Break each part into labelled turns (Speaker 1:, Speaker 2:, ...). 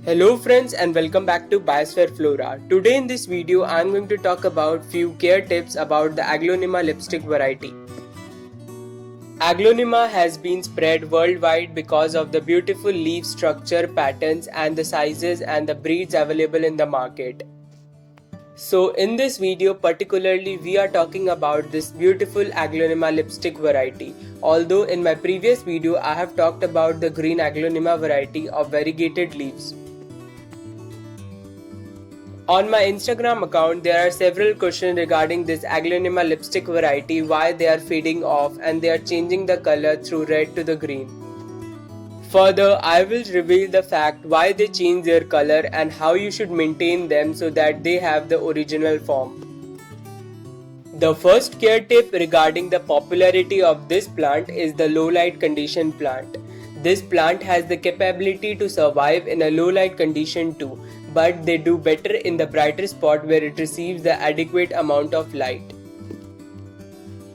Speaker 1: Hello friends and welcome back to Biosphereflora. Today in this video I am going to talk about few care tips about the aglonema lipstick variety. Aglonema has been spread worldwide because of the beautiful leaf structure, patterns and the sizes and the breeds available in the market. So in this video particularly we are talking about this beautiful aglonema lipstick variety. Although in my previous video I have talked about the green aglonema variety of variegated leaves. On my Instagram account, there are several questions regarding this aglonema lipstick variety, why they are fading off and they are changing the color through red to the green. Further, I will reveal the fact why they change their color and how you should maintain them so that they have the original form. The first care tip regarding the popularity of this plant is the low light condition plant. This plant has the capability to survive in a low light condition too, but they do better in the brighter spot where it receives the adequate amount of light.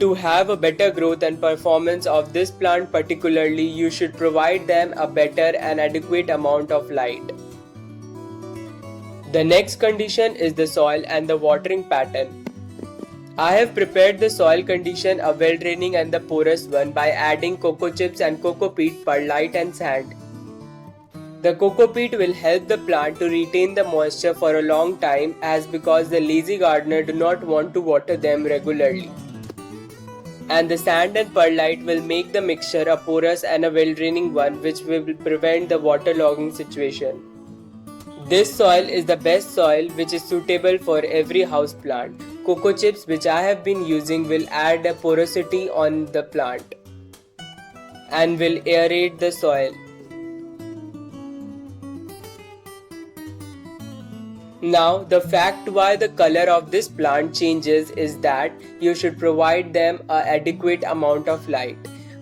Speaker 1: To have a better growth and performance of this plant particularly, you should provide them a better and adequate amount of light. The next condition is the soil and the watering pattern. I have prepared the soil condition a well draining and the porous one by adding cocoa chips and cocoa peat, perlite and sand. The cocoa peat will help the plant to retain the moisture for a long time because the lazy gardener do not want to water them regularly. And the sand and perlite will make the mixture a porous and a well draining one which will prevent the waterlogging situation. This soil is the best soil which is suitable for every house plant. Cocoa chips which I have been using will add a porosity on the plant and will aerate the soil. Now, the fact why the color of this plant changes is that you should provide them an adequate amount of light.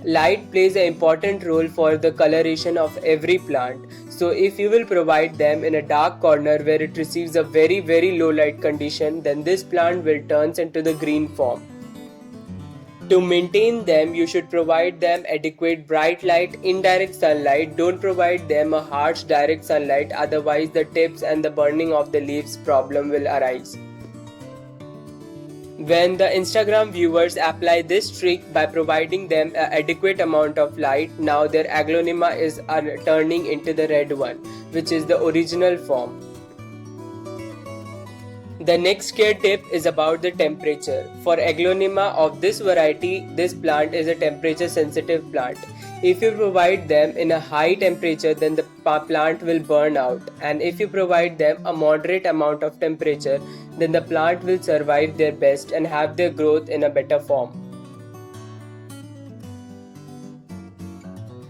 Speaker 1: Light plays an important role for the coloration of every plant. So if you will provide them in a dark corner where it receives a very low light condition, then this plant will turn into the green form. To maintain them, you should provide them adequate bright light, indirect sunlight. Don't provide them a harsh direct sunlight, otherwise the tips and the burning of the leaves problem will arise. When the Instagram viewers apply this trick by providing them an adequate amount of light, now their aglonema is turning into the red one, which is the original form. The next care tip is about the temperature. For aglonema of this variety, this plant is a temperature sensitive plant. If you provide them in a high temperature, then the plant will burn out, and if you provide them a moderate amount of temperature, then the plant will survive their best and have their growth in a better form.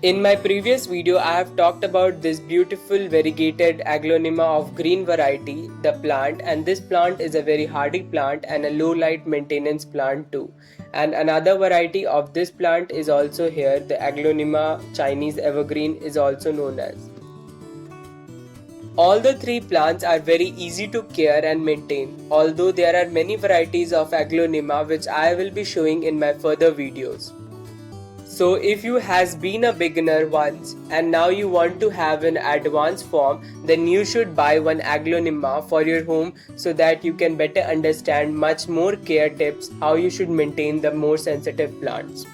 Speaker 1: In my previous video, I have talked about this beautiful variegated aglonema of green variety, the plant, and this plant is a very hardy plant and a low light maintenance plant too. And another variety of this plant is also here, the aglonema Chinese evergreen is also known as. All the three plants are very easy to care and maintain, although there are many varieties of aglonema which I will be showing in my further videos. So if you has been a beginner once and now you want to have an advanced form, then you should buy one aglonema for your home so that you can better understand much more care tips how you should maintain the more sensitive plants.